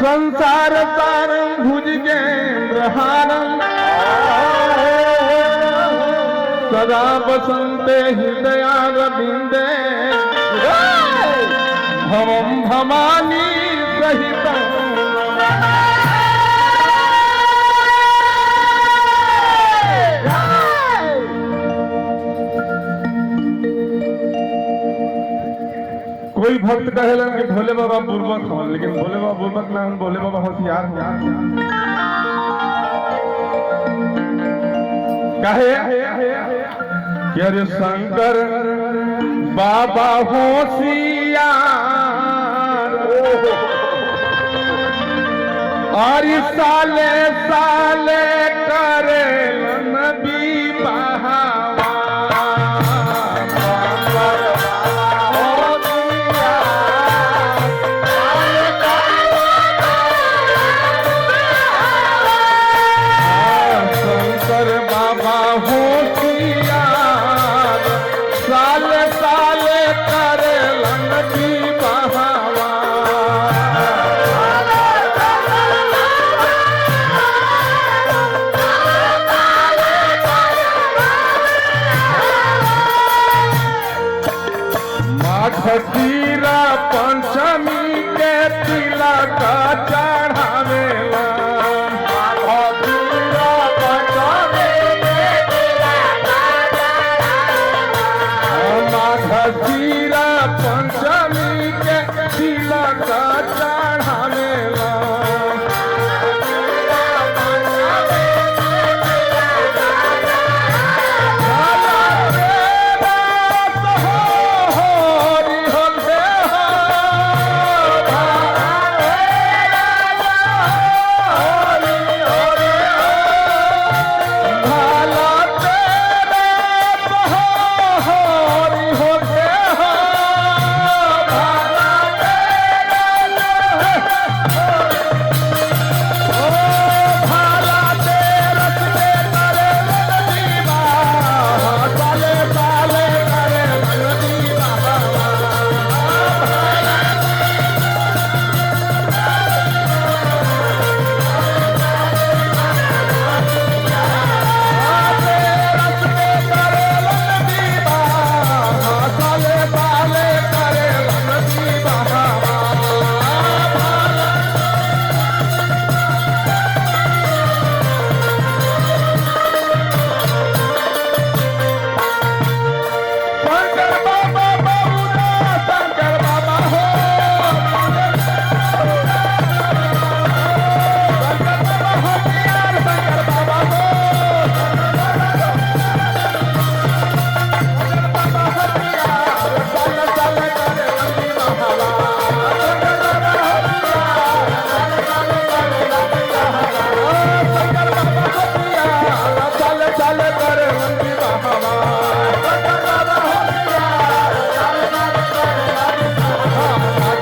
संसार तारं भुजगेन्द्रहारं सदा वसन्ते हृदयारविन्दे भवं भवानी सहितं कोई भक्त कहेलन कि भोले बाबा बुर्बक हो, लेकिन भोले बाबा बुर्बक ना, भोले बाबा होशियार हो। कहे कि अरे शंकर बाबा होशियार और साले साले करे नबी बहावा खतीरा पंचमी के तिलक चढ़ावेला खतीरा पंचमी के तिलक चढ़ावेला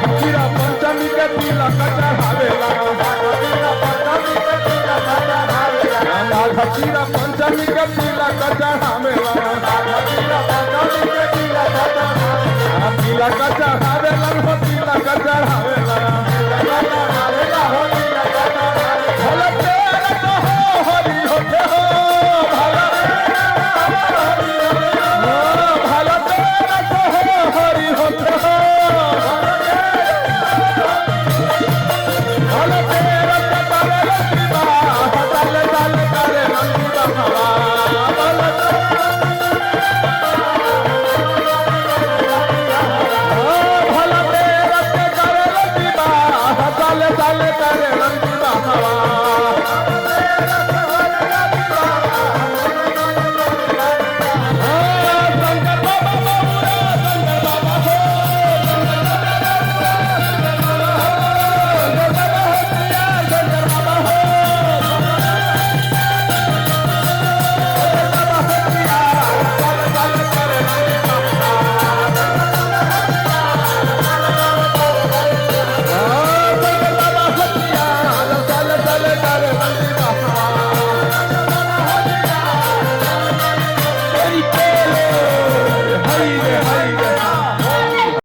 खतीरा पंचमी के तिलक चढ़ावेला खतीरा पंचमी के तिलक चढ़ावेला तिलक चढ़ावेला तिलक चढ़ावेला